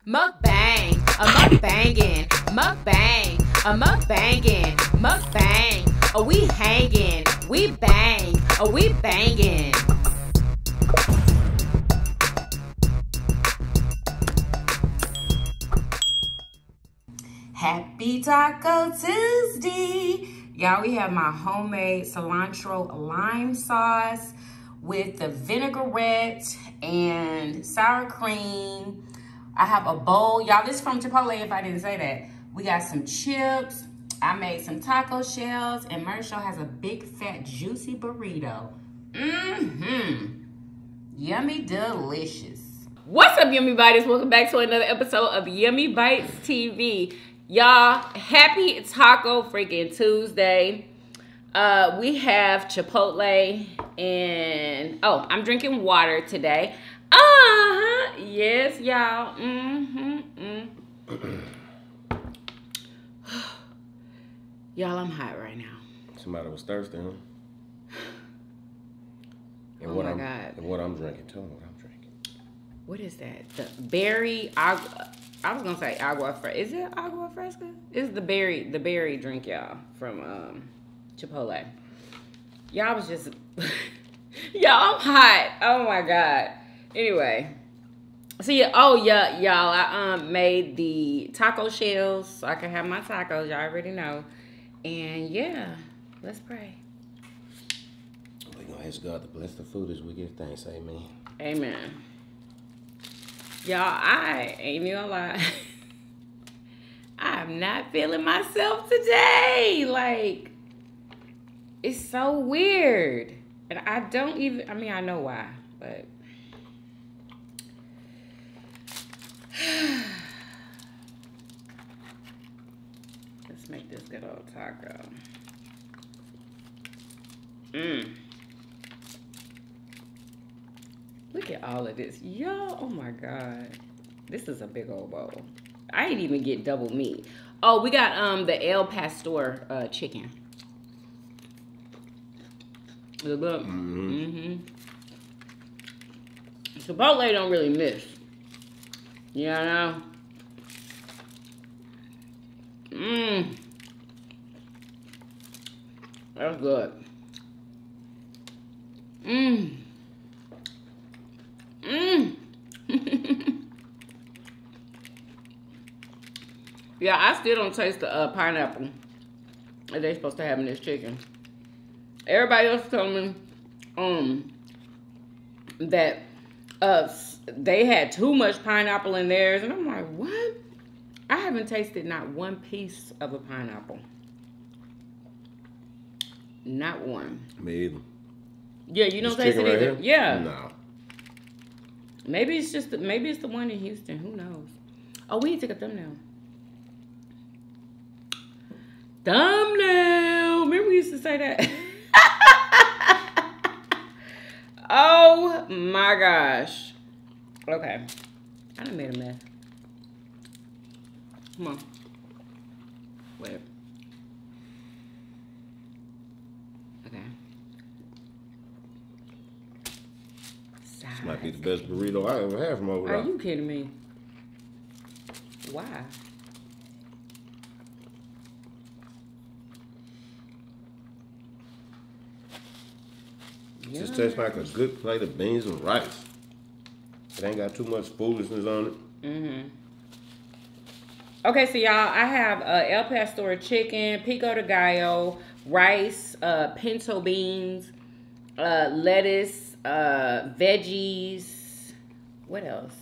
Mukbang, a mukbangin', mukbang, a mukbangin', mukbang. Oh, we hangin', we bang, oh, we bangin'. Happy Taco Tuesday. Y'all, we have my homemade cilantro lime sauce with the vinaigrette and sour cream. I have a bowl. Y'all, this is from Chipotle if I didn't say that. We got some chips. I made some taco shells. And Marshall has a big, fat, juicy burrito. Yummy delicious. What's up, Yummy Biters? Welcome back to another episode of Yummy Bites TV. Y'all, happy Taco freaking Tuesday. We have Chipotle and, oh, I'm drinking water today. Yes, y'all. Y'all, I'm hot right now. Somebody was thirsty, huh? And oh my God. And what I'm drinking, tell me what I'm drinking. What is that? The berry, I was gonna say agua fresca. Is it agua fresca? It's the berry drink, y'all, from Chipotle. Y'all was just, y'all, I'm hot. Oh my God. Anyway, so yeah, y'all, I made the taco shells so I can have my tacos. Y'all already know. And yeah, let's pray. We're gonna ask God to bless the food as we give thanks. Amen. Amen. Y'all, I ain't even gonna lie. I'm not feeling myself today. Like, it's so weird. And I don't even, I mean, I know why, but. Let's make this good old taco. Look at all of this. Yo, oh my God. This is a big old bowl. I didn't even get double meat. Oh, we got the El Pastor chicken. Look. Chipotle don't really miss. You know? That's good. Yeah, I still don't taste the pineapple that they're supposed to have in this chicken. Everybody else told me that they had too much pineapple in theirs, and I'm like, what? I haven't tasted not one piece of a pineapple. Not one. Me either. Yeah, you don't taste it either. Right, yeah. No. Maybe it's just maybe it's the one in Houston. Who knows? Oh, we need to take a thumbnail. Thumbnail. Remember we used to say that. Oh my gosh. Okay. I done made a mess. Come on. Wait. Okay. This might be the best burrito I ever had from over there. Are you kidding me? Why? It just tastes like a good plate of beans and rice. It ain't got too much foolishness on it. Okay, so y'all, I have El Pastor chicken, pico de gallo, rice, pinto beans, lettuce, veggies. What else?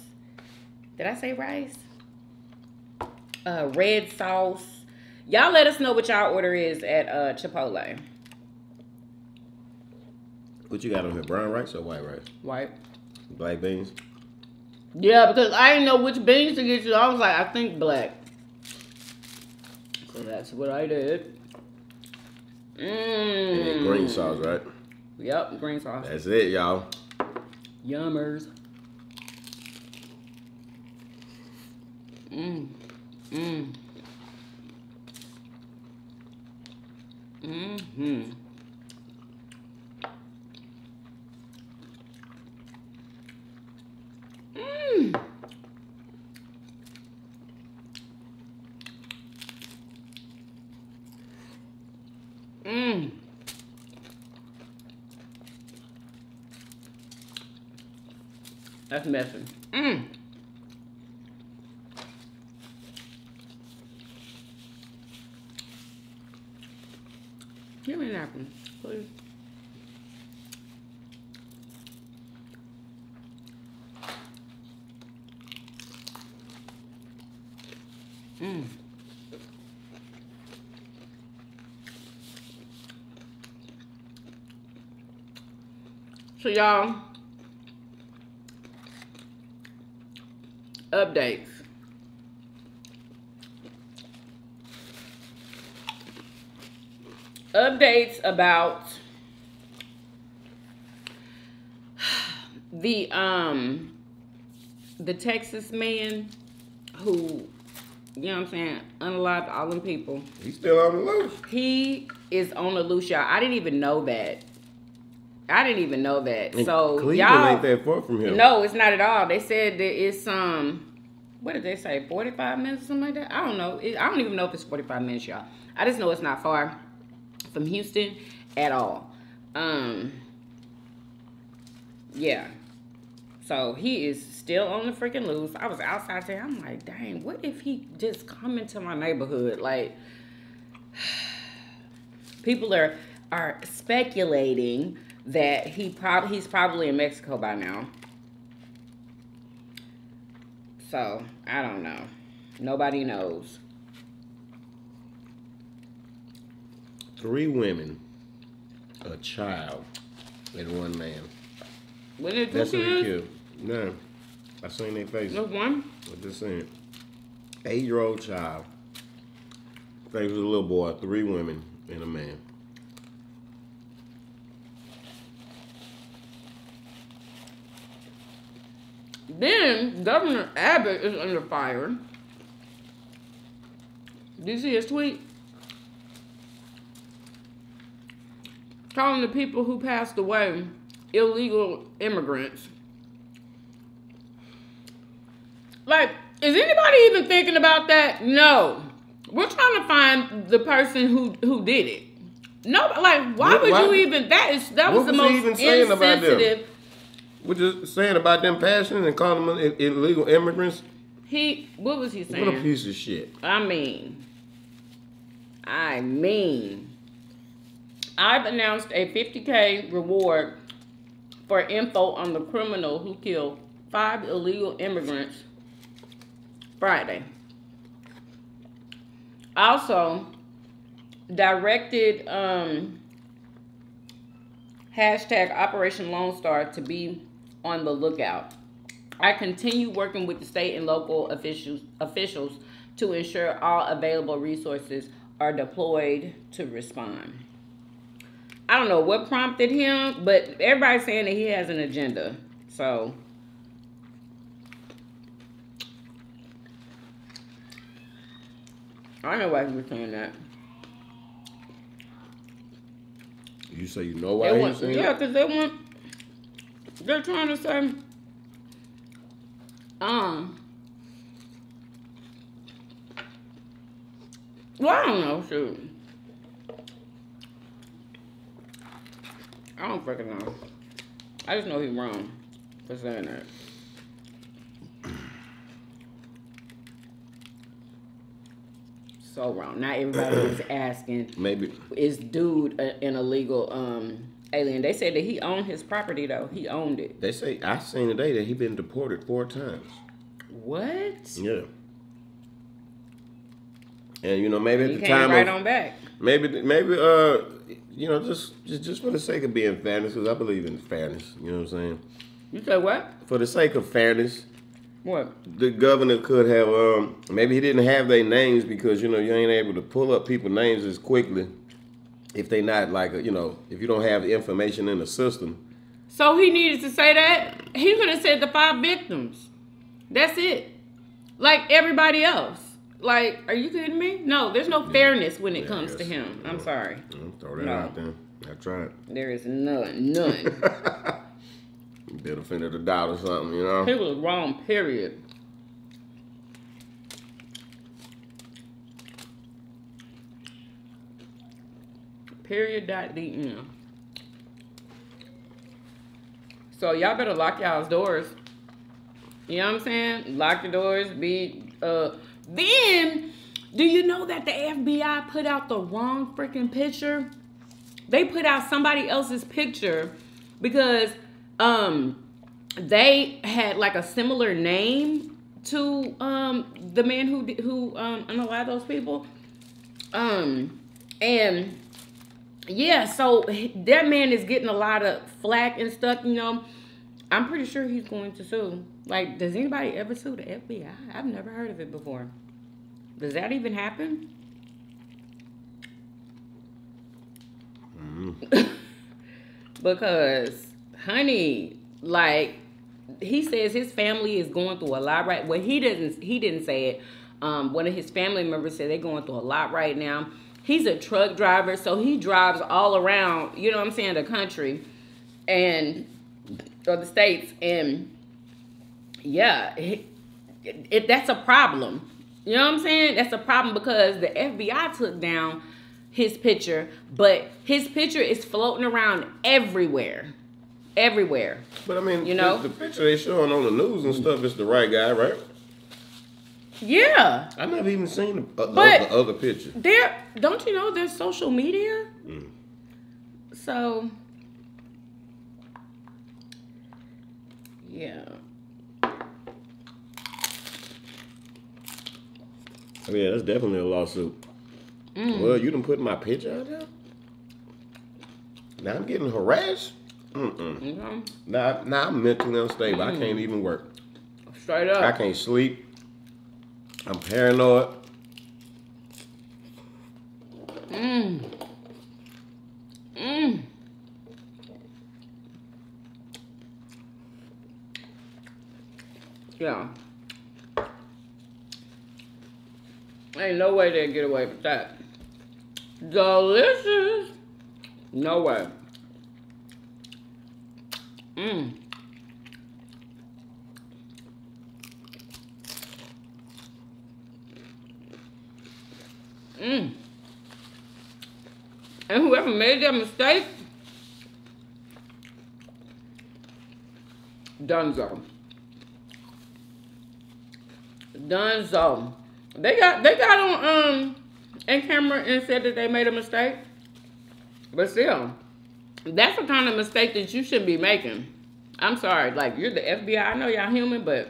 Did I say rice? Red sauce. Y'all let us know what y'all order is at Chipotle. What you got on here, brown rice or white rice? White. Black beans? Yeah, because I didn't know which beans to get you. I was like, I think black. So that's what I did. And then green sauce, right? Yep, green sauce. That's it, y'all. Yummers. That's messy. Give me a napkin, please. So y'all, updates. Updates about the Texas man who, you know what I'm saying, unalived all them people. He's still on the loose. He is on the loose, y'all. I didn't even know that. And So Cleveland y'all ain't that far from here. No, it's not at all. They said that it's what did they say? 45 minutes or something like that? I don't know. I don't even know if it's 45 minutes, y'all. I just know it's not far from Houston at all. Yeah. So he is still on the freaking loose. I was outside there. I'm like, dang, what if he just come into my neighborhood? Like, people are speculating that he's probably in Mexico by now. So, I don't know. Nobody knows. 3 women, a child, and 1 man. When it That's what he killed. No. I seen their faces. Just one? I'm just saying. 8-year-old child. I think it was a little boy, 3 women, and a man. Then Governor Abbott is under fire. Did you see his tweet? Calling the people who passed away illegal immigrants. Like, is anybody even thinking about that? No. We're trying to find the person who did it. No, like, why would you even? That was the most insensitive. What you saying about them passing and calling them illegal immigrants? What was he saying? What a piece of shit. I mean, I've announced a $50K reward for info on the criminal who killed 5 illegal immigrants Friday. Also, directed hashtag Operation Lonestar to be on the lookout. I continue working with the state and local officials to ensure all available resources are deployed to respond. I don't know what prompted him, but everybody's saying that he has an agenda. So, I know why he was saying that. You say you know why he's saying that? Yeah, because they're trying to say, well, I don't know, shoot. I don't freaking know. I just know he's wrong for saying that. So wrong. Not everybody is asking. Maybe. Is dude an illegal alien? They said that he owned his property though. He owned it. They say I seen today that he been deported 4 times. What? Yeah. And you know maybe he at the came time right on back. Maybe you know just for the sake of being fairness, because I believe in fairness. You know what I'm saying? You said what? For the sake of fairness. What? The governor could have, maybe he didn't have their names because, you know, you ain't able to pull up people's names as quickly if they not like, you know, if you don't have the information in the system. So he needed to say that? He could have said the 5 victims. That's it. Like everybody else. Like, are you kidding me? No, there's no fairness when it comes to him. I'm sorry. Throw that out there. I tried. There is none. Bit offended a doubt or something, you know? He was wrong, period. Period.dm. So y'all better lock y'all's doors You know what I'm saying? Lock the doors. Then, do you know that the FBI put out the wrong freaking picture? They put out somebody else's picture because they had like a similar name to the man who unalived those people. And yeah, so that man is getting a lot of flack and stuff, you know. I'm pretty sure he's going to sue. Like, does anybody ever sue the FBI? I've never heard of it before. Does that even happen? Because, honey, like, he says his family is going through a lot right. Well, he didn't say it. One of his family members said they're going through a lot right now. He's a truck driver, so he drives all around, you know what I'm saying, the country or the states. And yeah, that's a problem. You know what I'm saying? That's a problem because the FBI took down his picture, but his picture is floating around everywhere. Everywhere. But I mean, you know, the picture they showing on the news and stuff is the right guy, right? Yeah. I never even seen the other picture. Don't you know there's social media? So, yeah. Oh yeah, that's definitely a lawsuit. Well, you done put my picture out there? Now I'm getting harassed? Now I'm mentally unstable. I can't even work. Straight up. I can't sleep. I'm paranoid. Yeah. Ain't no way they'd get away with that. Delicious. No way. And whoever made that mistake, Dunzo. They got on in camera and said that they made a mistake. But still, that's the kind of mistake that you shouldn't be making. I'm sorry, like, you're the FBI. I know y'all human, but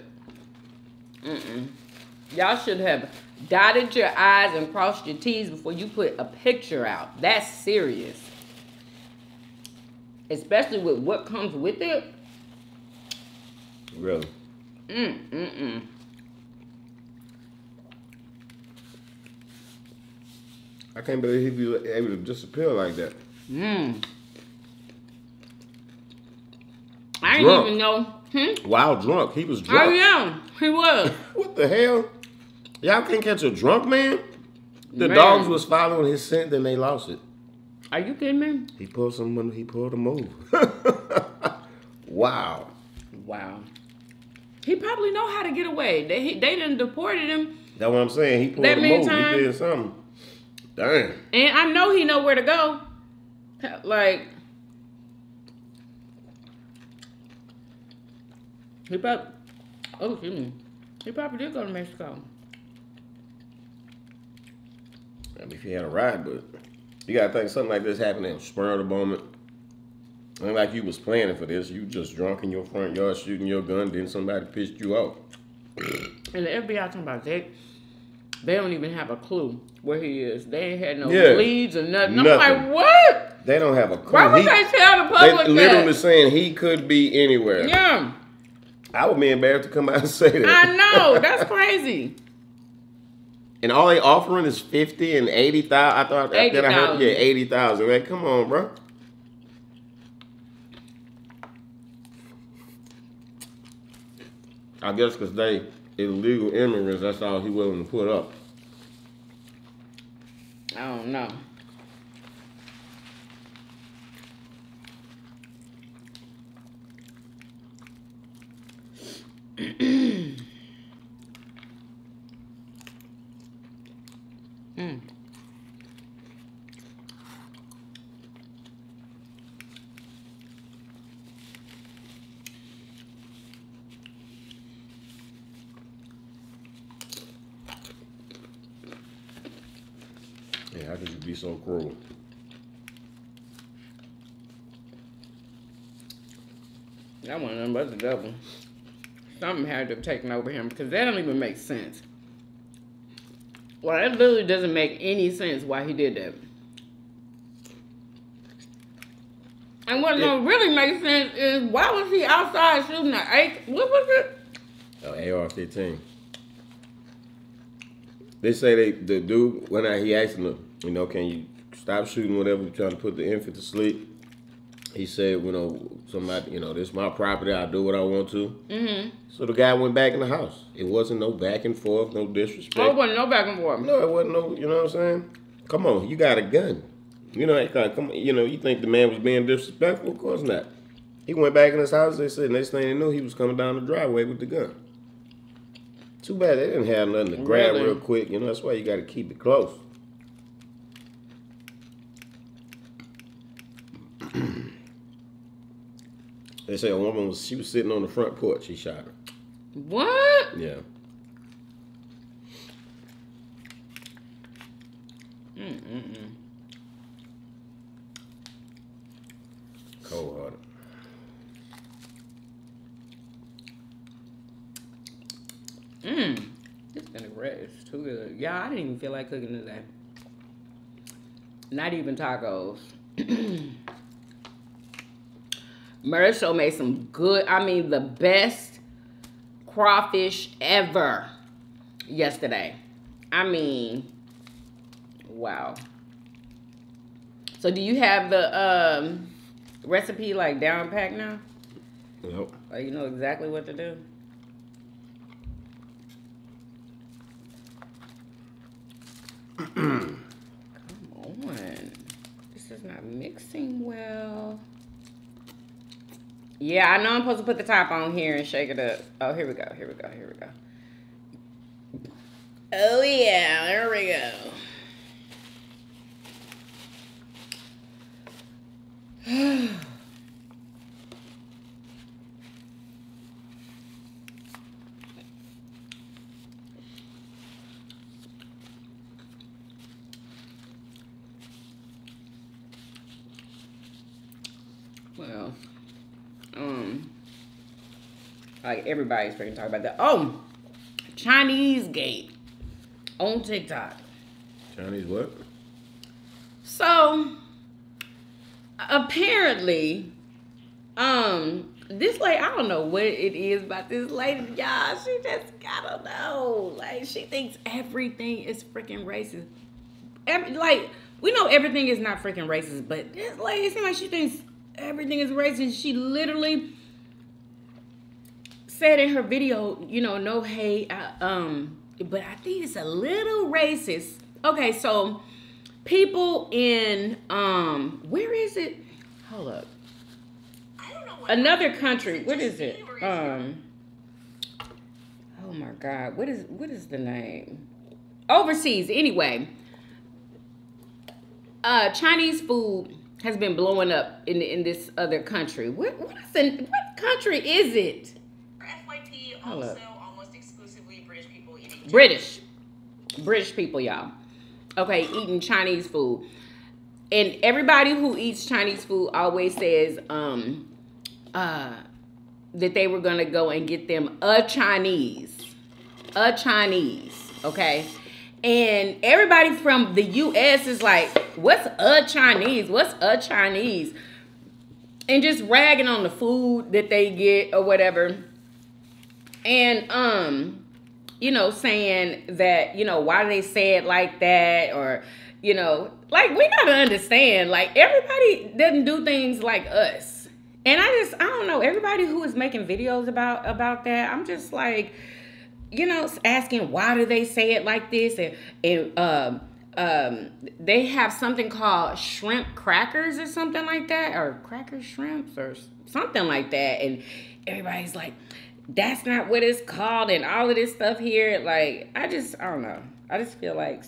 y'all should have dotted your I's and crossed your T's before you put a picture out. That's serious. Especially with what comes with it. Really? I can't believe he'd be able to disappear like that. I didn't even know. Wild drunk. He was drunk. Oh, yeah. He was. What the hell? Y'all can't catch a drunk man? The dogs was following his scent, then they lost it. Are you kidding me? He pulled a move. Wow. He probably know how to get away. They done deported him. That's what I'm saying. He pulled a move. He did something. Damn. And I know he know where to go. Like, he probably did go to Mexico. I mean, if he had a ride, but you gotta think something like this happened in a spur of the moment. Ain't like you was planning for this. You just drunk in your front yard shooting your gun, then somebody pissed you off. And the FBI talking about they don't even have a clue where he is. They ain't had no leads or nothing. I'm like, what? They don't have a clue. Why would they tell the public they literally saying he could be anywhere. Yeah. I would be embarrassed to come out and say that. I know. That's crazy. And all they offering is 50 and 80,000. I thought that I heard 80,000. Man, come on, bro. I guess because they illegal immigrants, that's all he willing to put up. I don't know. Yeah, how could you be so cruel? That wasn't nothing but the devil. Something had to have taken over him because that don't even make sense. Well, that literally doesn't make any sense why he did that. And what don't really make sense is why was he outside shooting an what was it? AR-15. They say the dude, when he asked him, you know, can you stop shooting whatever, trying to put the infant to sleep? He said, you know, somebody, you know, this is my property, I'll do what I want to. Mm-hmm. So the guy went back in the house. It wasn't no back and forth, no disrespect. Oh, it wasn't no back and forth. No, it wasn't no, you know what I'm saying? Come on, you got a gun. You know, come on, you know, you think the man was being disrespectful? Of course not. He went back in his house, they said, next thing they knew, he was coming down the driveway with the gun. Too bad they didn't have nothing to grab real quick. You know, that's why you got to keep it close. They say a woman she was sitting on the front porch. He shot her. What? Yeah. Cold-hearted. This vinaigrette is too good. Yeah, I didn't even feel like cooking today. Not even tacos. Marisol made some good, I mean, the best crawfish ever yesterday. I mean, wow. So do you have the recipe like down packed now? Nope. Like you know exactly what to do? Come on. This is not mixing well. Yeah, I know I'm supposed to put the top on here and shake it up. Oh, here we go. Here we go. Here we go. Oh, yeah. There we go. Well, like everybody's freaking talking about that. Oh, Chinese gate on TikTok. Chinese what? So apparently, this lady, I don't know what it is about this lady, y'all. She just, I don't know. Like, she thinks everything is freaking racist. Like, we know everything is not freaking racist, but this lady, it seems like she thinks everything is racist. She literally said in her video, you know, no hate, but I think it's a little racist. Okay, so people in where is it? Hold up. I don't know what Another country. What is it? Oh my God. What is the name? Overseas. Anyway, Chinese food has been blowing up in this other country. What country is it? For FYP, also almost exclusively British people eating. British people, y'all. Okay, eating Chinese food. And everybody who eats Chinese food always says that they were gonna go and get them a Chinese, okay? And everybody from the US is like, what's a Chinese? What's a Chinese? And just ragging on the food that they get or whatever. And you know, saying that, you know, why do they say it like that? Or, you know, like, we gotta understand, like, everybody doesn't do things like us. And I don't know, everybody who is making videos about that, I'm just like, you know, asking why do they say it like this? And they have something called shrimp crackers or something like that, or cracker shrimps or something like that. And everybody's like, that's not what it's called, and all of this stuff here. Like, I don't know. I just feel like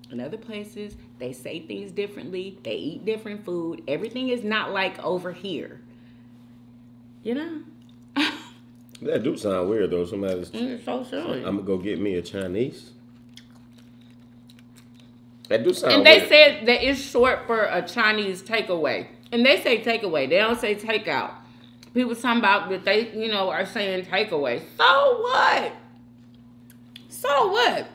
in other places, they say things differently. They eat different food. Everything is not like over here. You know? That do sound weird, though. Somebody's... It's so silly. I'm going to go get me a Chinese. That do sound And they weird. said that it's short for a Chinese takeaway. And they say takeaway. They don't say takeout. People talking about that they, are saying takeaway. So what? So what?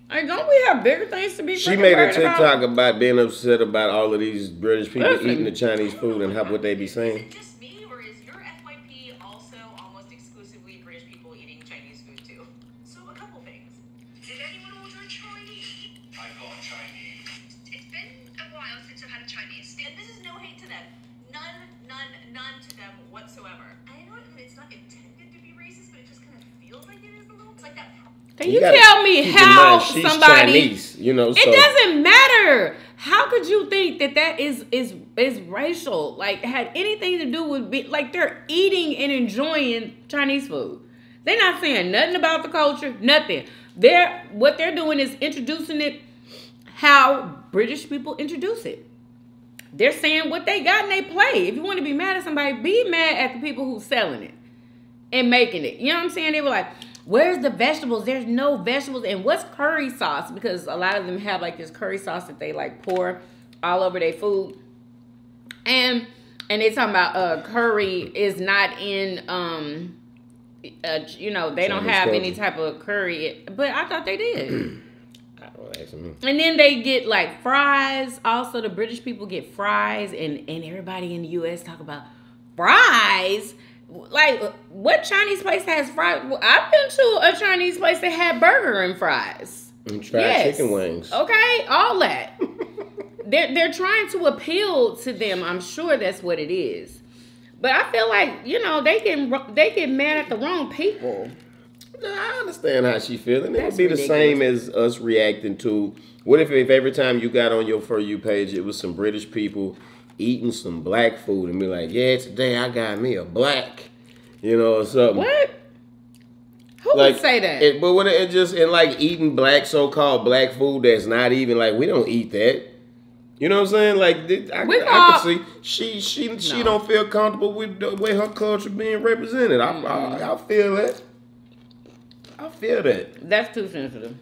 Like, don't we have bigger things to be She freaking made a worried TikTok about? about being upset about all of these British people Listen. eating the Chinese food and what they be saying. Is it just me, or is your FYP also almost exclusively British people eating Chinese food too? So a couple things. Did anyone order a Chinese? I got Chinese. It's been a while since I've had a Chinese. And this is no hate to them. None to them whatsoever. I know it's not intended to be racist, but it just kind of feels like it is a little. It's like that. Can you tell me how she's somebody? Chinese, so. It doesn't matter. How could you think that is racial? Like, had anything to do with like they're eating and enjoying Chinese food. They're not saying nothing about the culture, nothing. What they're doing is introducing it how British people introduce it. They're saying what they got and they play. If you want to be mad at somebody, be mad at the people who's selling it and making it. You know what I'm saying? They were like, where's the vegetables? There's no vegetables. And what's curry sauce? Because a lot of them have like this curry sauce that they like pour all over their food. And they talking about curry is not in, they don't have any type of curry. But I thought they did. I don't ask me. And then they get like fries. Also, the British people get fries. And everybody in the U.S. talk about fries. Like, what Chinese place has fries? Well, I've been to a Chinese place that had burger and fries. And fried chicken wings. Okay, all that. they're trying to appeal to them. I'm sure that's what it is. But I feel like, they get mad at the wrong people. No, I understand how she feeling. It That's would be ridiculous. the same as us reacting to, what if every time you got on your For You page, it was some British people eating some black food and be like, yeah, today I got me a black, or something. What? Who would say that? But when it just, and like eating black, so-called black food that's not even, like, we don't eat that. You know what I'm saying? Like, I could see, she don't feel comfortable with the way her culture being represented. I feel that. I feel that. That's too sensitive.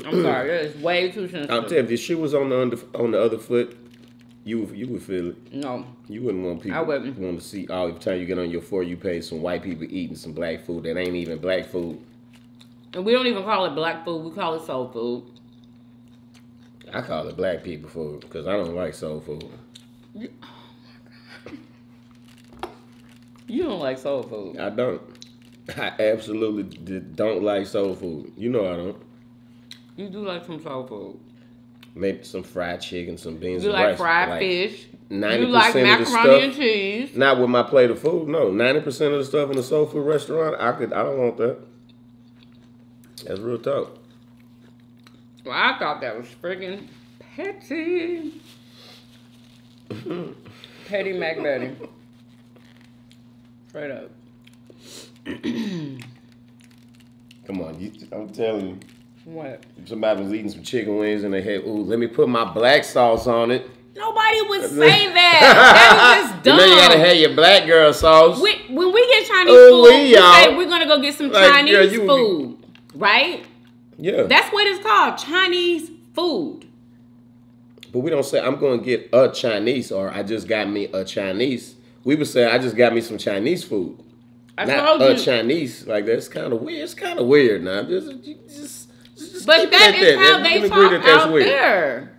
I'm sorry. That is way too sensitive. I'm telling you, if she was on the other foot, you would feel it. No. You wouldn't want people want to see all the time you get on your For You page some white people eating some black food that ain't even black food. And we don't even call it black food. We call it soul food. I call it black people food because I don't like soul food. Oh my God. You don't like soul food. I don't. I absolutely don't like soul food. You know I don't. You do like some soul food. Maybe some fried chicken, some beans You and like rice. fried fish. 90% You like of the macaroni and stuff, cheese. not with my plate of food. No, 90% of the stuff in the soul food restaurant, I don't want that. That's real talk. Well, I thought that was freaking petty. Petty McBetty. Straight up. Come on, I'm telling you. What? Somebody was eating some chicken wings and they had, ooh, let me put my black sauce on it. Nobody would say that. That was just dumb. You know you gotta have your black girl sauce. When we get Chinese food, we say we're gonna go get some Chinese food, right? Yeah. That's what it's called, Chinese food. But we don't say, I'm gonna get a Chinese or I just got me a Chinese. We would say, I just got me some Chinese food. Not a Chinese. Like, that's kind of weird. It's kind of weird now. Just but that is how they talk out there.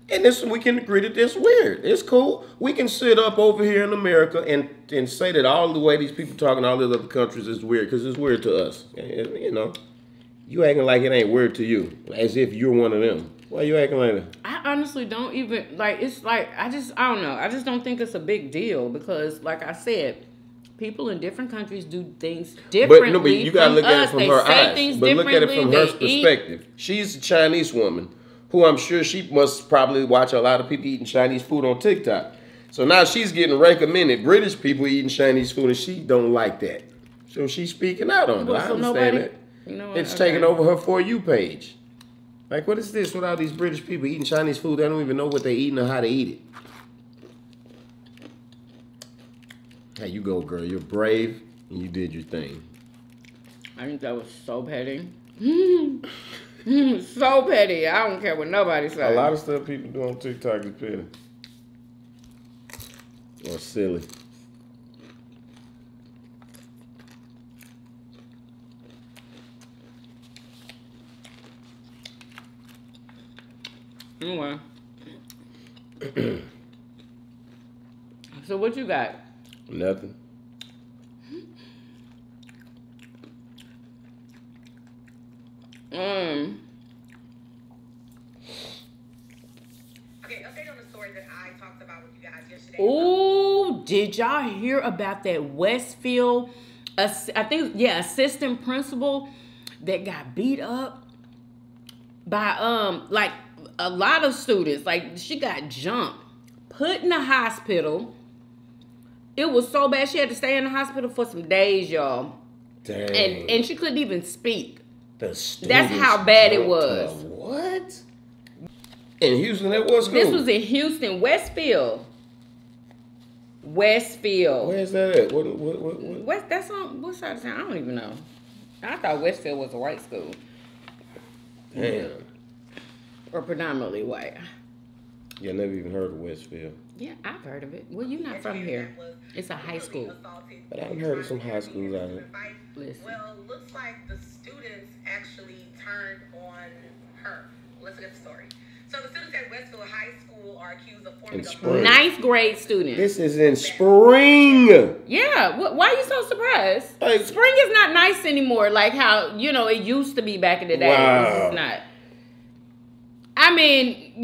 And we can agree that that's weird. It's cool. We can sit up over here in America and say that all the way these people talk in all these other countries is weird because it's weird to us. You acting like it ain't weird to you, as if you're one of them. Why you acting like that? I honestly don't even, it's like, I don't know. I just don't think it's a big deal because, like I said, people in different countries do things differently. But you gotta look at it from her eyes. But look at it from her perspective. She's a Chinese woman who I'm sure she must probably watch a lot of people eating Chinese food on TikTok. So now she's getting recommended British people eating Chinese food and she don't like that. So she's speaking out on it. I understand that. It's taking over her For You page. Like, what is this with all these British people eating Chinese food? They don't even know what they're eating or how to eat it. Hey, you go, girl. You're brave and you did your thing. I think that was so petty. So petty. I don't care what nobody says. A lot of stuff people do on TikTok is petty. Or silly. Anyway. So what you got? Nothing. Okay, update on the story that I talked about with you guys yesterday. Oh, did y'all hear about that Westfield? I think, yeah, assistant principal that got beat up by like a lot of students. Like she got jumped, put in the hospital. It was so bad she had to stay in the hospital for some days, y'all. Dang. And she couldn't even speak. That's how bad it was. What? In Houston, that was school. This was in Houston, Westfield. Westfield. Where's that at? What? That's on what side of town? I don't even know. I thought Westfield was a white school. Damn. Or predominantly white. Yeah, I never even heard of Westfield. Yeah, I've heard of it. Well, you're not from here. It's a high school. But I've heard of some high schools out here. Listen. Well, looks like the students actually turned on her. Let's look at the story. So the students at Westfield High School are accused of forming In a spring. Ninth grade student. This is in spring. Yeah. Why are you so surprised? Like- Spring is not nice anymore. Like how, it used to be back in the day. Wow. It's just not. I mean,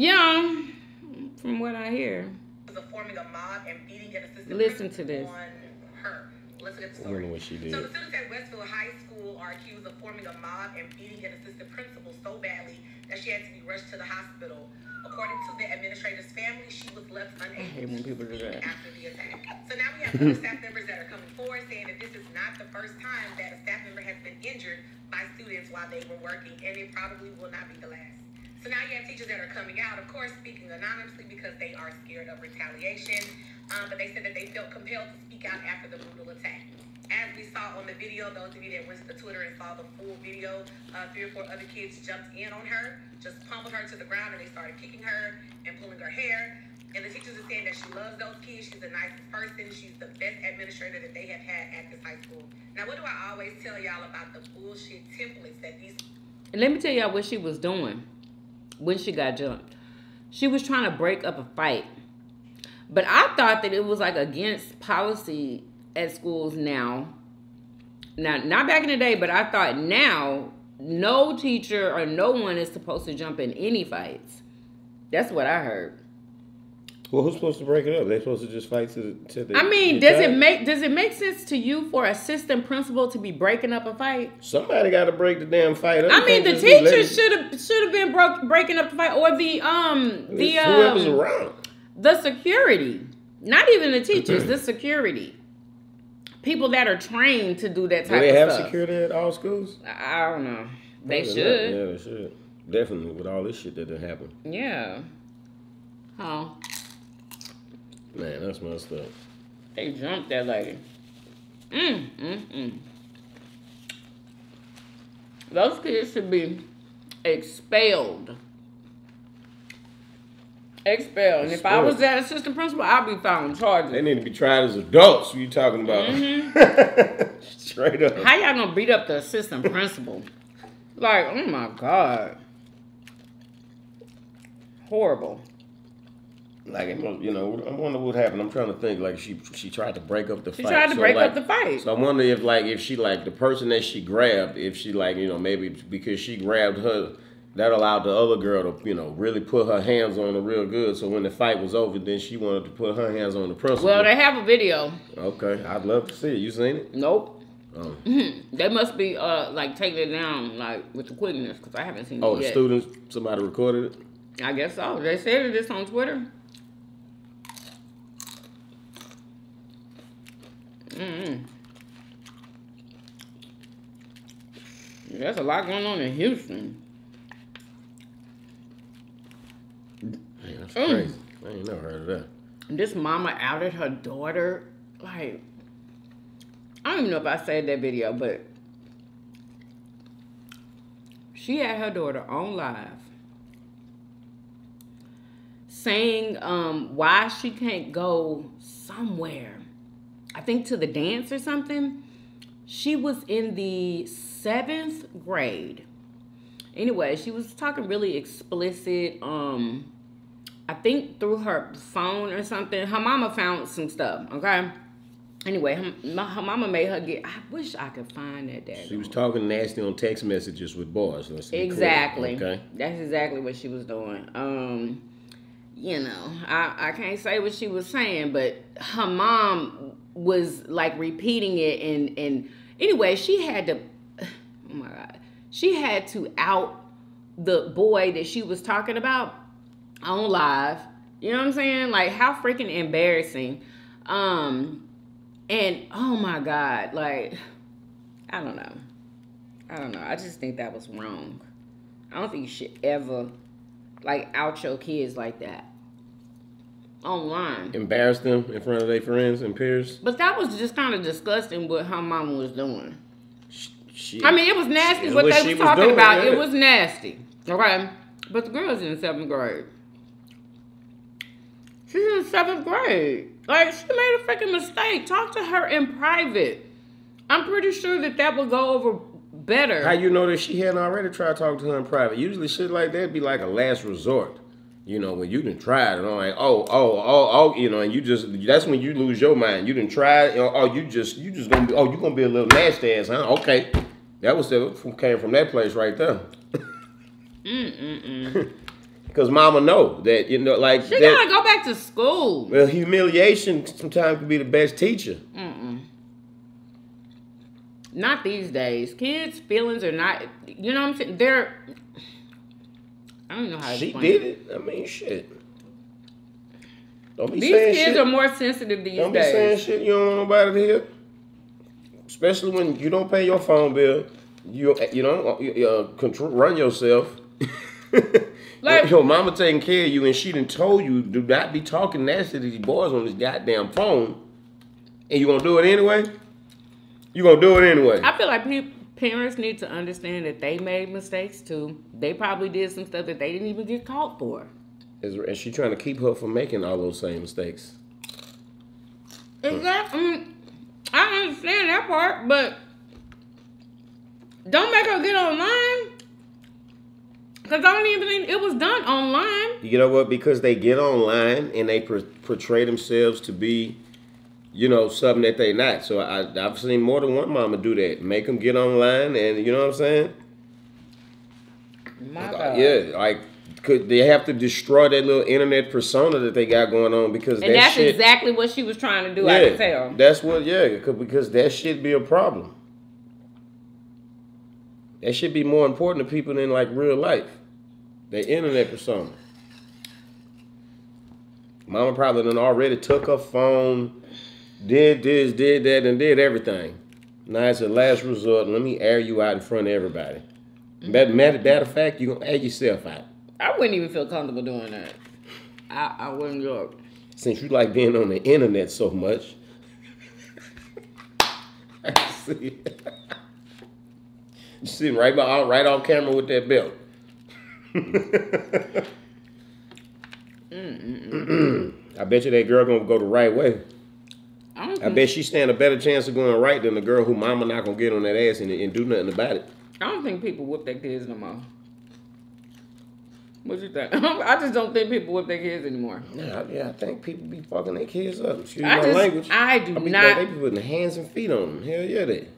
from what I hear. Of forming a mob and beating an assistant Listen to principal this. on her. Let's look at the I story. wonder what she did. So the students at Westfield High School are accused of forming a mob and beating an assistant principal so badly that she had to be rushed to the hospital. According to the administrator's family, she was left unable hate when people do that. after the attack. So now we have other staff members that are coming forward saying that this is not the first time that a staff member has been injured by students while they were working, and it probably will not be the last. So now you have teachers that are coming out, of course, speaking anonymously because they are scared of retaliation. But they said that they felt compelled to speak out after the brutal attack. As we saw on the video, those of you that went to the Twitter and saw the full video, 3 or 4 other kids jumped in on her, just pummeled her to the ground, and they started kicking her and pulling her hair. And the teachers are saying that she loves those kids. She's the nicest person. She's the best administrator that they have had at this high school. Now, what do I always tell y'all about the bullshit templates that these... And let me tell y'all what she was doing when she got jumped. She was trying to break up a fight. But I thought that it was like against policy at schools now. Now, not back in the day, but I thought now no teacher or no one is supposed to jump in any fights. That's what I heard. Well, who's supposed to break it up? They're supposed to just fight to the... I mean, does it make sense to you for assistant principal to be breaking up a fight? Somebody got to break the damn fight up. I mean, the teachers should have been breaking up the fight, or whoever's around. The security, not even the teachers, the security, people that are trained to do that type of stuff. Do they have security at all schools? I don't know. They Probably should. not. Yeah, they should. Definitely, with all this shit that done happened. Yeah. Huh? Man, that's messed up. They jumped that lady. Those kids should be expelled. And if I was that assistant principal, I'd be filing charges. They need to be tried as adults. What you talking about? Straight up. How y'all gonna beat up the assistant principal? Like, oh my God. Horrible. Like, I wonder what happened. I'm trying to think. Like, she tried to break up the fight. She tried to break up the fight. So I wonder if she, the person that she grabbed, if she, maybe because she grabbed her, that allowed the other girl to, really put her hands on her real good. So when the fight was over, then she wanted to put her hands on the principal. Well, they have a video. Okay. I'd love to see it. You seen it? Nope. Oh. They must be, taking it down, with the quickness, because I haven't seen it yet. Oh, the students, somebody recorded it? I guess so. They said it on Twitter. There's a lot going on in Houston. Man, that's crazy. I ain't never heard of that. This mama outed her daughter. I don't even know if I said that video, but She had her daughter on live saying why she can't go somewhere. I think to the dance or something. She was in the 7th grade. Anyway, she was talking really explicit. I think through her phone or something. Her mama found some stuff, okay? Anyway, her mama made her get... I wish I could find that dad. She was talking nasty on text messages with boys. Exactly. Okay. That's exactly what she was doing. You know, I can't say what she was saying, but her mom was like repeating it, and anyway, she had to... Oh my God. She had to out the boy that she was talking about on live. You know what I'm saying? Like, how freaking embarrassing. And oh my God, like, I don't know. I just think that was wrong. I don't think you should ever like out your kids like that online. Embarrass them in front of their friends and peers. But that was just kind of disgusting what her mama was doing. I mean, it was nasty what they was talking about. Yeah. It was nasty. Okay? But the girl's in the 7th grade. She's in the 7th grade. Like, she made a freaking mistake. Talk to her in private. I'm pretty sure that would go over better. How you know that she hadn't already tried to talk to her in private? Usually shit like that be like a last resort. You know, when you done tried it, I'm like, you know, and you just, that's when you lose your mind. You done tried, you just gonna be, you gonna be a little nasty ass, huh? Okay. That was came from that place right there. Because mama know that, you know, like. She gotta go back to school. Well, humiliation sometimes can be the best teacher. Not these days. Kids' feelings are not, you know what I'm saying? I don't know how to explain it. She did it. I mean, shit. Don't be these saying kids shit. Are more sensitive these days. Don't be saying shit you don't want nobody to hear. Especially when you don't pay your phone bill. You don't run yourself. Like, your mama taking care of you and she done told you do not be talking nasty to these boys on this goddamn phone. And you gonna do it anyway? You gonna do it anyway. I feel like parents need to understand that they made mistakes too. They probably did some stuff that they didn't even get caught for. Is she trying to keep her from making all those same mistakes? Exactly. I mean, I understand that part, but don't make her get online. Because I don't even think it was done online. You know what? Because they get online and they portray themselves to be, you know, something that they not. So I've seen more than one mama do that. Make them get online and, you know what I'm saying? My God. Yeah, like, could they have to destroy that little internet persona that they got going on because and that's shit, exactly what she was trying to do, I can tell. That's what, because that shit be a problem. That should be more important to people than like real life. Their internet persona. Mama probably done already took her phone, did this, did that, and did everything. Now it's a last resort. Let me air you out in front of everybody. Matter of fact, you gonna air yourself out. I wouldn't even feel comfortable doing that. I wouldn't go. Since you like being on the internet so much. I see. You sitting right off camera with that belt. I bet you that girl gonna go the right way. I bet she stand a better chance of going right than the girl who mama not gonna get on that ass and do nothing about it. I don't think people whip their kids no more. What you think? I just don't think people whip their kids anymore. Yeah, I think people be fucking their kids up. Excuse my language. I do not. They be putting hands and feet on them. Hell yeah, they.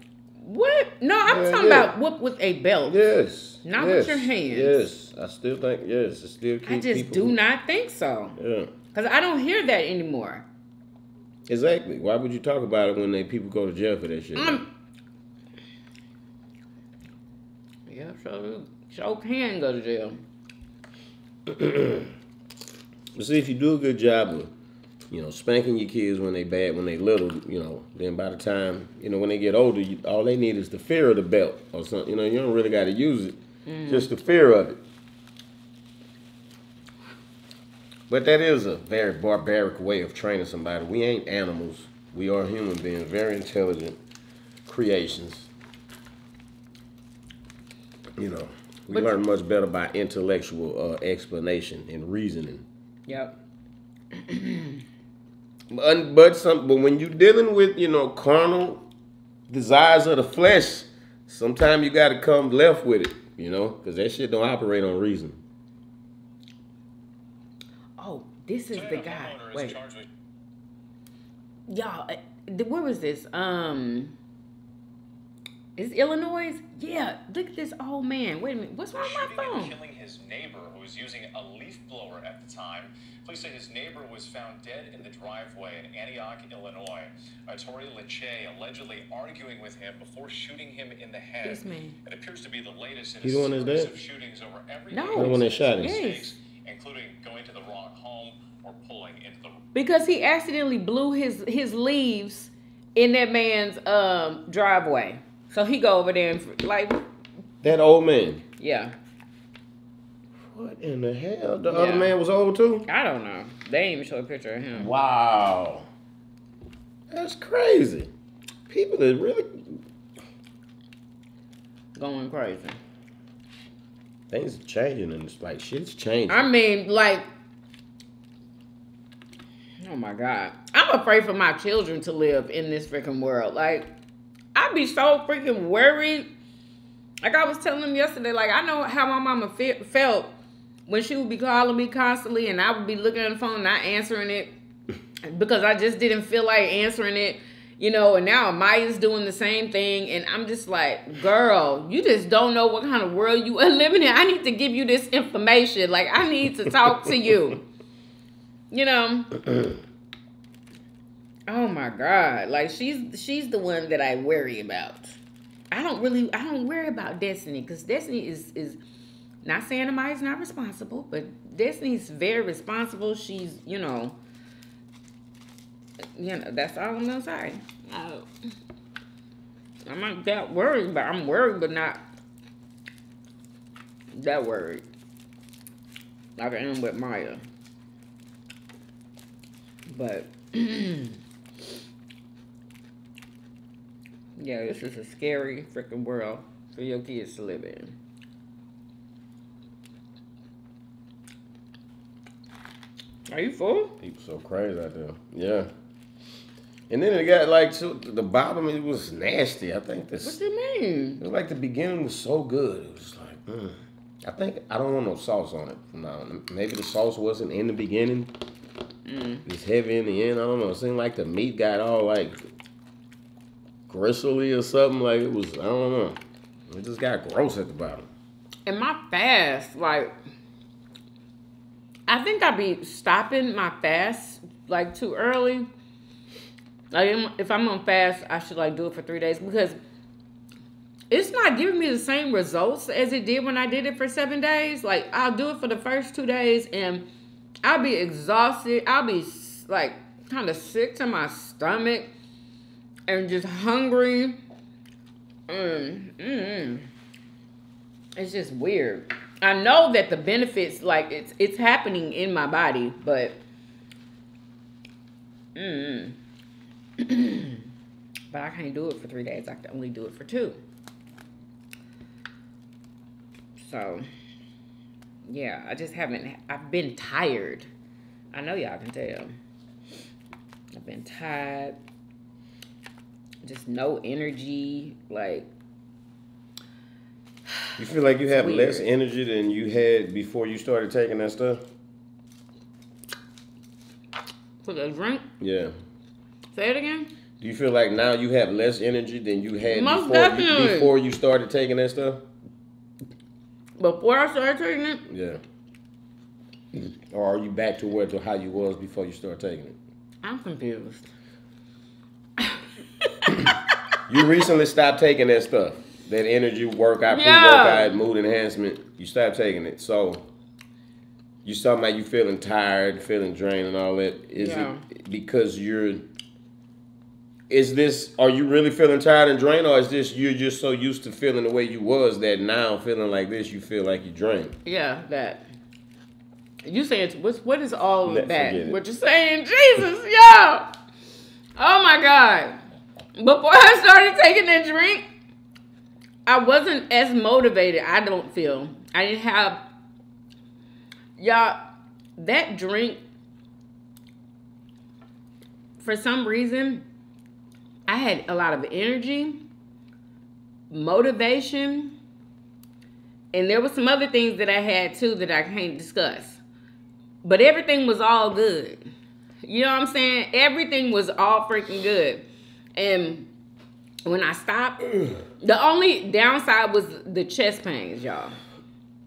What? No, I'm talking about whoop with a belt. Yes. Not with your hands. Yes. I still think, yes. It still keeps I just do not think so. Yeah. Because I don't hear that anymore. Exactly. Why would you talk about it when people go to jail for that shit? Yeah, sure can go to jail. But see, if you do a good job of, spanking your kids when they bad, when they little, then by the time, when they get older, all they need is the fear of the belt or something. You don't really got to use it, just the fear of it. But that is a very barbaric way of training somebody. We ain't animals. We are human beings, very intelligent creations. We learn much better by intellectual explanation and reasoning. Yep. But when you're dealing with, carnal desires of the flesh, sometimes you got to come left with it, because that shit don't operate on reason. Oh, this is the guy. Wait. Y'all, where was this? Is Illinois? Yeah, look at this old man. Wait a minute, what's wrong with my phone? Killing his neighbor who was using a leaf blower at the time. Police say his neighbor was found dead in the driveway in Antioch, Illinois. Tori Lachey allegedly arguing with him before shooting him in the head. This man. It appears to be the latest in He's a the one that's series dead? of shootings over every No. The one that shot him. Yes. including going to the wrong home or pulling into the... Because he accidentally blew his leaves in that man's driveway. So he go over there and like... That old man. Yeah. What in the hell? The other man was old too? I don't know. They ain't even show a picture of him. Wow. That's crazy. People are really... Going crazy. Things are changing and it's like shit's changing. I mean, like... Oh my God. I'm afraid for my children to live in this freaking world. Like, I'd be so freaking worried. Like I was telling them yesterday, like I know how my mama felt when she would be calling me constantly and I would be looking at the phone not answering it because I just didn't feel like answering it, and now Maya's doing the same thing and I'm just like, girl, you just don't know what kind of world you are living in. I need to give you this information. Like I need to talk to you. Oh my God. Like she's the one that I worry about. I don't worry about Destiny because Destiny is not saying Amaya's not responsible, but Destiny's very responsible. She's, that's all I'm gonna say. I'm not that worried, but I'm worried, but not that worried. Like I am with Maya. But yeah, this is a scary freaking world for your kids to live in. Are you full? People so crazy out there. Yeah. And then it got like to the bottom, it was nasty. I think this. What do you mean? It was like the beginning was so good. It was like, I don't want no sauce on it from now on. Maybe the sauce wasn't in the beginning. It's heavy in the end. I don't know. It seemed like the meat got all like gristly or something. Like it was, I don't know. It just got gross at the bottom. And my fast, like, I think I'd be stopping my fast like too early. Like if I'm on fast, I should like do it for 3 days because it's not giving me the same results as it did when I did it for 7 days. Like I'll do it for the first 2 days and I'll be exhausted. I'll be like kind of sick to my stomach and just hungry. It's just weird. I know that the benefits, like it's happening in my body, but but I can't do it for 3 days. I can only do it for 2. So yeah, I just haven't. I've been tired. I know y'all can tell. I've been tired. Just no energy. Like. You feel like you have less energy than you had before you started taking that stuff? For the drink? Yeah. Say it again? Do you feel like now you have less energy than you had before you started taking that stuff? Before I started taking it? Yeah. Or are you back to how you was before you started taking it? I'm confused. You recently stopped taking that stuff. That energy workout, pre-workout, mood enhancement. You stopped taking it. So you talking about you feeling tired, feeling drained and all that. Is it because are you really feeling tired and drained, or is this you're just so used to feeling the way you was that now feeling like this you feel like you're drained? Yeah, that. You saying what is all of that? What you're saying, Jesus, yo! Oh my God! Before I started taking that drink, I wasn't as motivated. I don't feel I didn't have, y'all, that drink, for some reason, I had a lot of energy, motivation, and there were some other things that I had too that I can't discuss. But everything was all good. You know what I'm saying? Everything was all freaking good. And when I stopped, the only downside was the chest pains, y'all.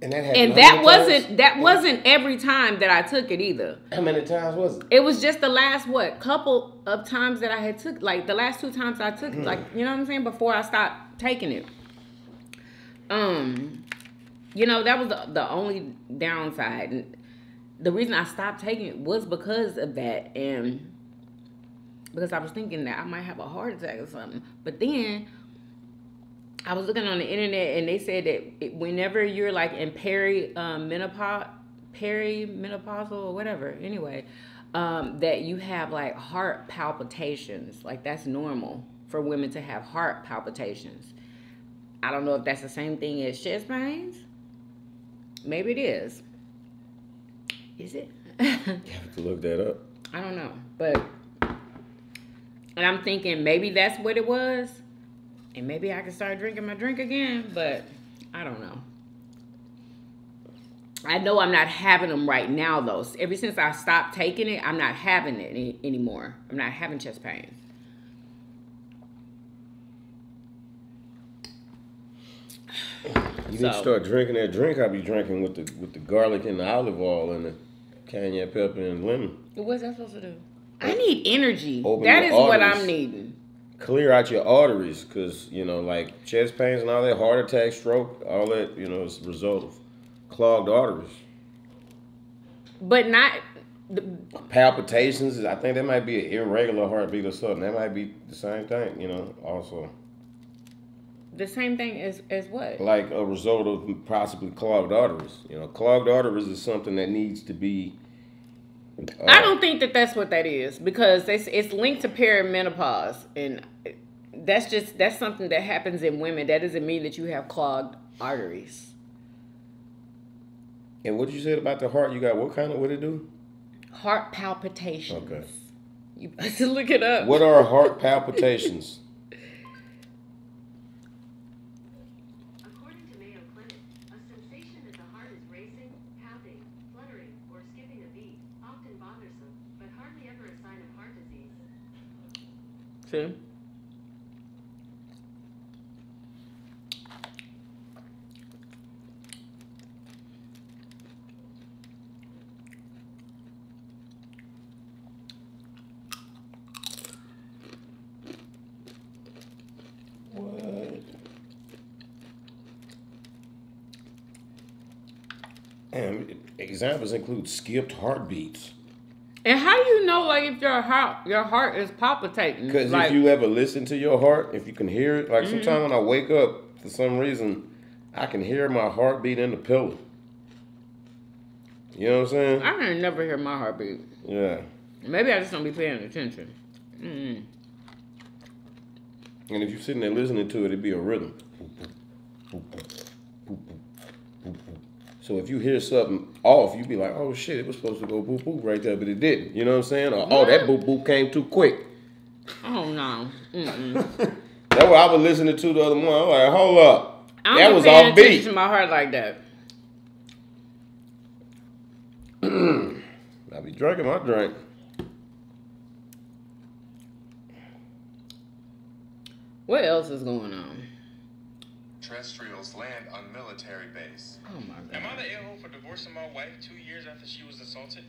And that wasn't every time that I took it either. How many times was it? It was just the last couple of times that I had took, like the last 2 times I took, like, you know what I'm saying, before I stopped taking it. You know, that was the only downside. And the reason I stopped taking it was because of that, and because I was thinking that I might have a heart attack or something. But then I was looking on the internet, and they said that whenever you're like in perimenopausal or whatever, anyway, that you have like heart palpitations. Like, that's normal for women to have heart palpitations. I don't know if that's the same thing as chest pains. Maybe it is. Is it? You have to look that up. I don't know, but, and I'm thinking maybe that's what it was. And maybe I can start drinking my drink again, but I don't know. I know I'm not having them right now, though. Ever since I stopped taking it, I'm not having it anymore. I'm not having chest pains. You need to start drinking that drink I be drinking with the garlic and the olive oil and the cayenne pepper and lemon. What's that supposed to do? I need energy. Open that your is what arteries. I'm needing. Clear out your arteries, because, you know, like chest pains and all that, heart attack, stroke, all that, you know, is a result of clogged arteries. But not... Palpitations, I think that might be an irregular heartbeat or something. That might be the same thing, you know, also. The same thing as what? Like a result of possibly clogged arteries. You know, clogged arteries is something that needs to be... I don't think that that's what that is, because it's linked to perimenopause, and that's something that happens in women. That doesn't mean that you have clogged arteries. And what you said about the heart, you got what it do? Heart palpitations. Okay. You better look it up. What are heart palpitations? According to Mayo Clinic, a sensation that the heart is racing, pounding, fluttering, or skipping a beat, often bothersome, but hardly ever a sign of heart disease. See? And examples include skipped heartbeats. And how do you know, like, if your heart is palpitating? Because like, if you ever listen to your heart, if you can hear it, like sometimes when I wake up, for some reason, I can hear my heartbeat in the pillow. You know what I'm saying? I can never hear my heartbeat. Yeah. Maybe I just don't be paying attention. And if you're sitting there listening to it, it'd be a rhythm. So if you hear something off, you'd be like, oh shit, it was supposed to go boop boop right there, but it didn't. You know what I'm saying? Or, oh, that boop boop came too quick. Oh, no. That's what I was listening to the other morning. I'm like, hold up. I That don't was be paying off attention beat. to my heart like that. I be drinking my drink. What else is going on? Terrestrials land on military base. Oh, my God. Am I the a-hole for divorcing my wife 2 years after she was assaulted?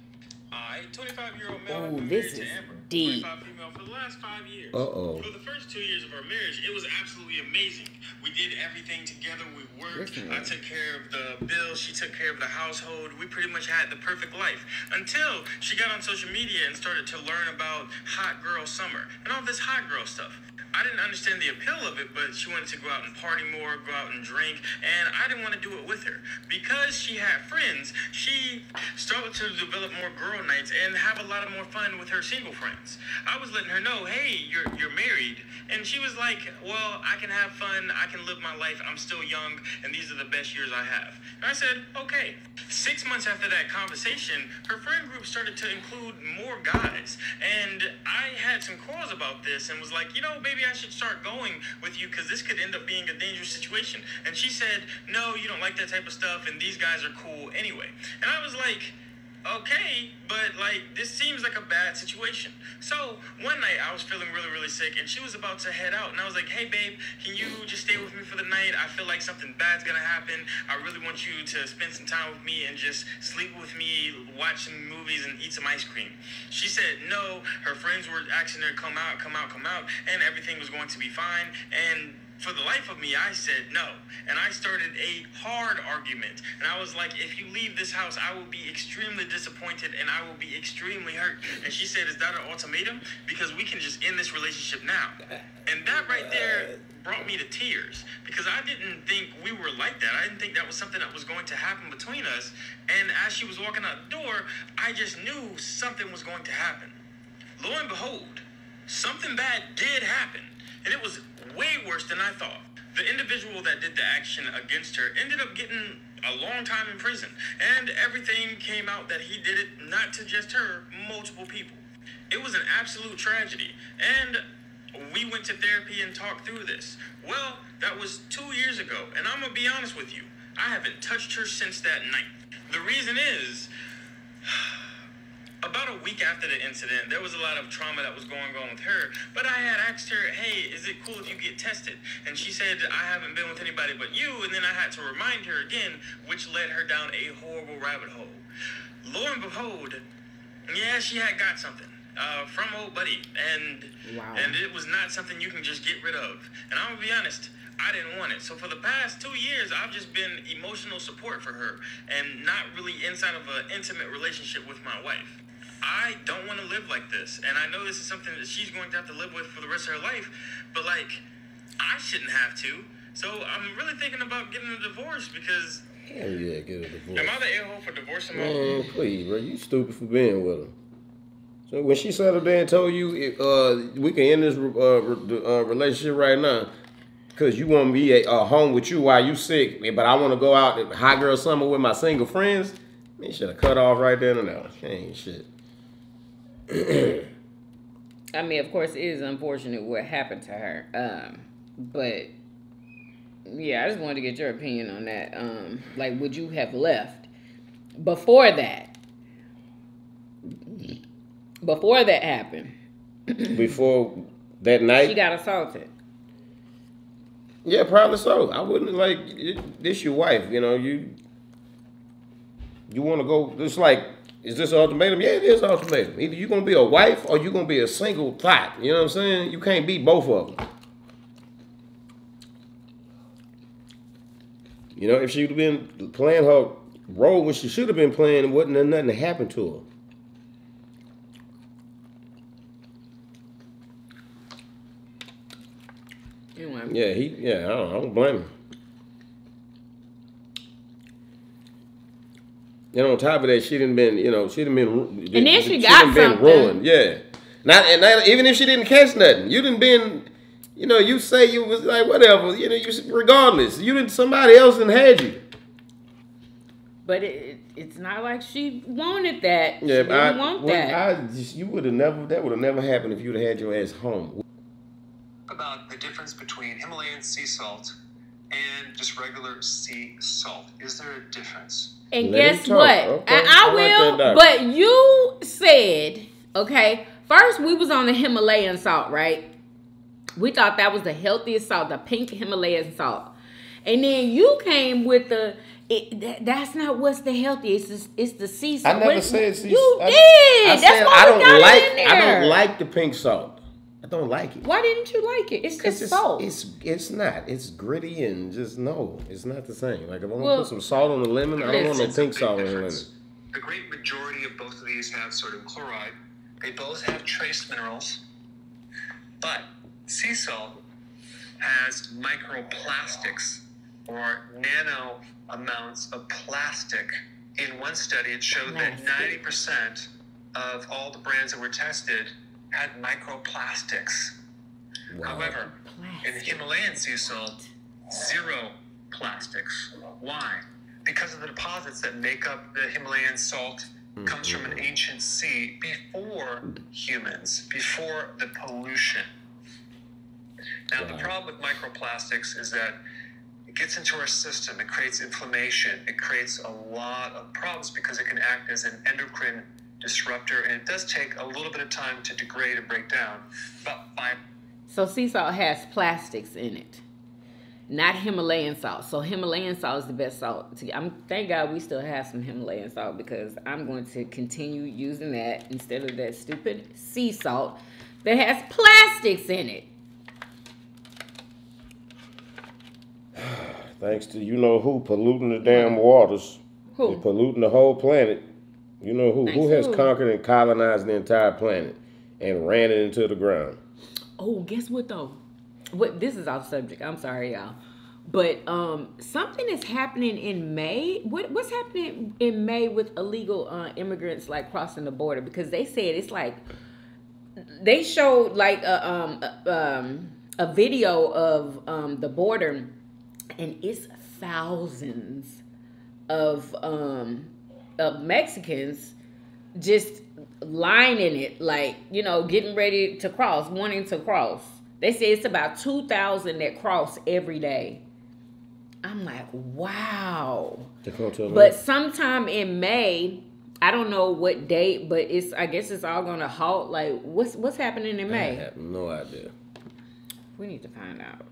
I, 25-year-old male, have Ooh, been this married to is Amber, deep. 25 female, for the last 5 years. Uh-oh. For the first 2 years of our marriage, it was absolutely amazing. We did everything together. We worked. Listen. I took care of the bills. She took care of the household. We pretty much had the perfect life until she got on social media and started to learn about hot girl summer and all this hot girl stuff. I didn't understand the appeal of it, but she wanted to go out and party more, go out and drink, and I didn't want to do it with her. Because she had friends, she started to develop more girl nights and have a lot of more fun with her single friends. I was letting her know, hey, you're married. And she was like, well, I can have fun, I can live my life, I'm still young, and these are the best years I have. And I said, okay. 6 months after that conversation, her friend group started to include more guys. And I had some calls about this and was like, you know, maybe I should start going with you because this could end up being a dangerous situation. And she said, no, you don't like that type of stuff, and these guys are cool anyway. And I was like, okay, but like this seems like a bad situation. So one night I was feeling really, really sick, and she was about to head out, and I was like, hey babe, can you just stay with me for the night? I feel like something bad's gonna happen. I really want you to spend some time with me and just sleep with me, watch some movies, and eat some ice cream. She said no. Her friends were asking her to come out, and everything was going to be fine. And for the life of me, I said no. And I started a hard argument. And I was like, if you leave this house, I will be extremely disappointed and I will be extremely hurt. And she said, is that an ultimatum? Because we can just end this relationship now. And that right there brought me to tears because I didn't think we were like that. I didn't think that was something that was going to happen between us. And as she was walking out the door, I just knew something was going to happen. Lo and behold, something bad did happen. And it was way worse than I thought. The individual that did the action against her ended up getting a long time in prison. And everything came out that he did it not to just her, multiple people. It was an absolute tragedy. And we went to therapy and talked through this. Well, that was 2 years ago. And I'm going to be honest with you. I haven't touched her since that night. The reason is, about a week after the incident, there was a lot of trauma that was going on with her. But I had asked her, hey, is it cool if you get tested? And she said, I haven't been with anybody but you. And then I had to remind her again, which led her down a horrible rabbit hole. Lo and behold, yeah, she had got something from old buddy. And it was not something you can just get rid of. And I'm going to be honest, I didn't want it. So for the past 2 years, I've just been emotional support for her and not really inside of an intimate relationship with my wife. I don't want to live like this. And I know this is something that she's going to have to live with for the rest of her life. But, like, I shouldn't have to. So I'm really thinking about getting a divorce because... Hell yeah, get a divorce. Am I the a-hole for divorcing my... Man, please, bro. You stupid for being with her. So when she sat up there and told you we can end this relationship right now because you want me at home with you while you sick, but I want to go out to hot girl summer with my single friends, man, you should have cut off right there and now. She ain't shit. I mean, of course, it is unfortunate what happened to her. But yeah, I just wanted to get your opinion on that. Like, would you have left before that? Before that happened. Before that night? She got assaulted. Yeah, probably so. I wouldn't, like, this your wife, you know, you want to go, it's like, is this an ultimatum? Yeah, it is an ultimatum. Either you're going to be a wife or you're going to be a single thought. You know what I'm saying? You can't be both of them. You know, if she would have been playing her role when she should have been playing, it wouldn't have nothing happen to her. Yeah, I don't blame him. And on top of that, she done been, and then she got been something. Ruined. Yeah. Not even if she didn't catch nothing, you done been, you say you was like whatever, regardless, somebody else done had you. But it's not like she wanted that. Yeah, she didn't want that. You would have never. That would have never happened if you'd have had your ass home. About the difference between Himalayan sea salt and just regular sea salt. Is there a difference? And guess what? Okay. I will, but you said, okay, first we was on the Himalayan salt, right? We thought that was the healthiest salt, the pink Himalayan salt. And then you came with that's not what's the healthiest. It's the sea salt. I never said sea salt. You did. That's why I don't like the pink salt. I don't like it. Why didn't you like it? It's just salt. It's not. It's gritty and just no. It's not the same. Like if I'm gonna put some salt on the lemon, I don't want no pink salt on the lemon. The great majority of both of these have sodium chloride. They both have trace minerals, but sea salt has microplastics, or nano amounts of plastic. In one study, it showed that 90% of all the brands that were tested had microplastics. Wow. However, in the Himalayan sea salt, zero plastics. Why? Because of the deposits that make up the Himalayan salt comes from an ancient sea before humans, before the pollution. Now, the problem with microplastics is that it gets into our system. It creates inflammation. It creates a lot of problems because it can act as an endocrine disruptor, and it does take a little bit of time to degrade and break down. So sea salt has plastics in it, not Himalayan salt. So Himalayan salt is the best salt. Thank God we still have some Himalayan salt, because I'm going to continue using that instead of that stupid sea salt that has plastics in it. Thanks to you-know-who polluting the damn waters. Who? They're polluting the whole planet. You know who? Thanks Who has who? conquered and colonized the entire planet and ran it into the ground? Oh, guess what though? This is off subject. I'm sorry, y'all. But something is happening in May. What's happening in May with illegal immigrants like crossing the border? Because they said it's like they showed like a video of the border, and it's thousands of Mexicans just lining it, like, you know, getting ready to cross, wanting to cross. They say it's about 2,000 that cross every day. I'm like, wow. But sometime in May, I don't know what date, but I guess it's all gonna halt. Like, what's happening in May? I have no idea. We need to find out.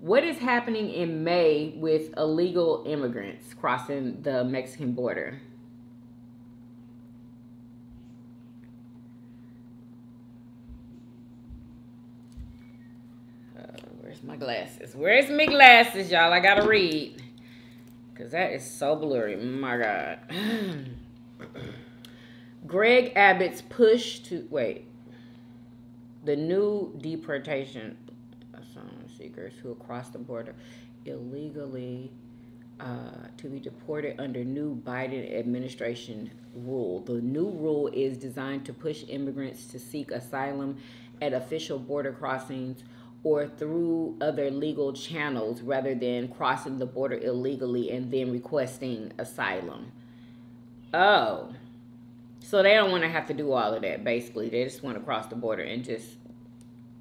What is happening in May with illegal immigrants crossing the Mexican border? Where's my glasses? Where's my glasses, y'all? I gotta read. Because that is so blurry. My God. Greg Abbott's push to... Wait. The new deportation... Asylum seekers who cross the border illegally to be deported under new Biden administration rule. The new rule is designed to push immigrants to seek asylum at official border crossings or through other legal channels rather than crossing the border illegally and then requesting asylum. Oh. So they don't want to have to do all of that, basically. They just want to cross the border and just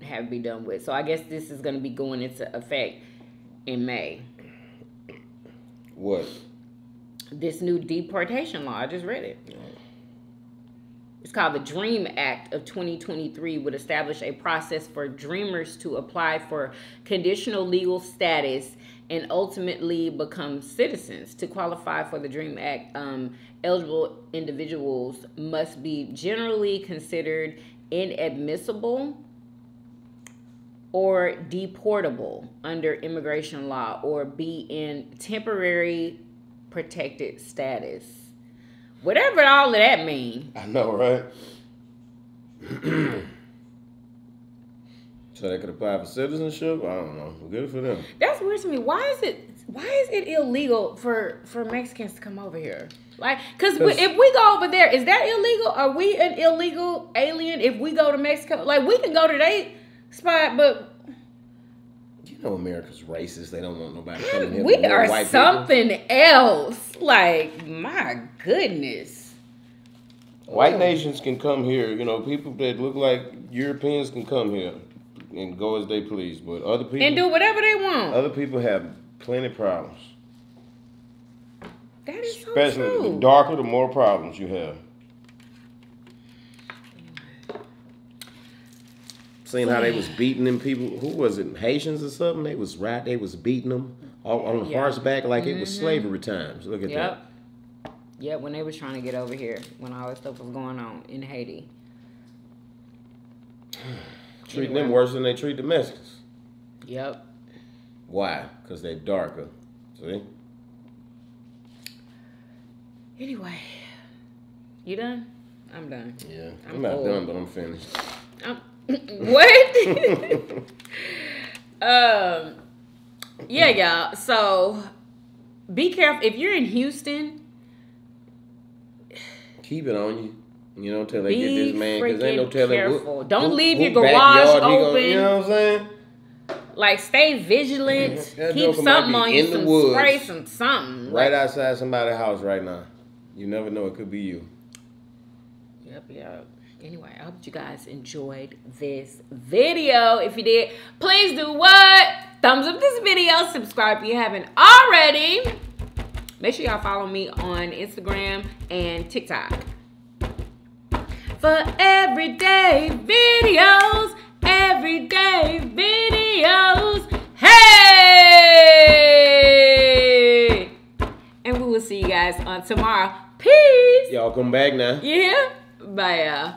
have it be done with. So I guess this is going to be going into effect in May. What? This new deportation law. I just read it. It's called the DREAM Act of 2023, would establish a process for dreamers to apply for conditional legal status and ultimately become citizens. To qualify for the DREAM Act, eligible individuals must be generally considered inadmissible or deportable under immigration law or be in temporary protected status. Whatever all of that mean. I know, right? So they could apply for citizenship? I don't know. Good for them. That's weird to me. Why is it illegal for Mexicans to come over here? Like, because if we go over there, is that illegal? Are we an illegal alien if we go to Mexico? Like, we can go to their spot, but... You know America's racist. They don't want nobody coming here. We are white something else. Like, my goodness. White nations can come here. You know, people that look like Europeans can come here and go as they please. But other people... And do whatever they want. Other people have plenty of problems. That is so Especially true. the darker, the more problems you have. Seeing how they was beating them people. Who was it? Haitians or something? They was beating them on horseback like it was slavery times. Look at that. Yep, when they was trying to get over here, when all that stuff was going on in Haiti. Treating them worse than they treat the Mexicans. Yep. Why? Because they're darker. See? Anyway, you done? I'm done. Yeah, I'm not full. done, but I'm finished. What? Yeah, y'all. So be careful if you're in Houston. Keep it on you. You know, till they get this man, because ain't no freaking telling. careful. Don't leave your backyard garage he gonna- open. you know what I'm saying? Like, stay vigilant. That Keep joker might something be on in you. the Some woods. spray, something. Right outside somebody's house right now. You never know. It could be you. Yep. Anyway, I hope you guys enjoyed this video. If you did, please do what? Thumbs up this video. Subscribe if you haven't already. Make sure y'all follow me on Instagram and TikTok. For everyday videos. Hey! And we will see you guys on tomorrow. Peace. Y'all come back now. Yeah. Bye, y'all.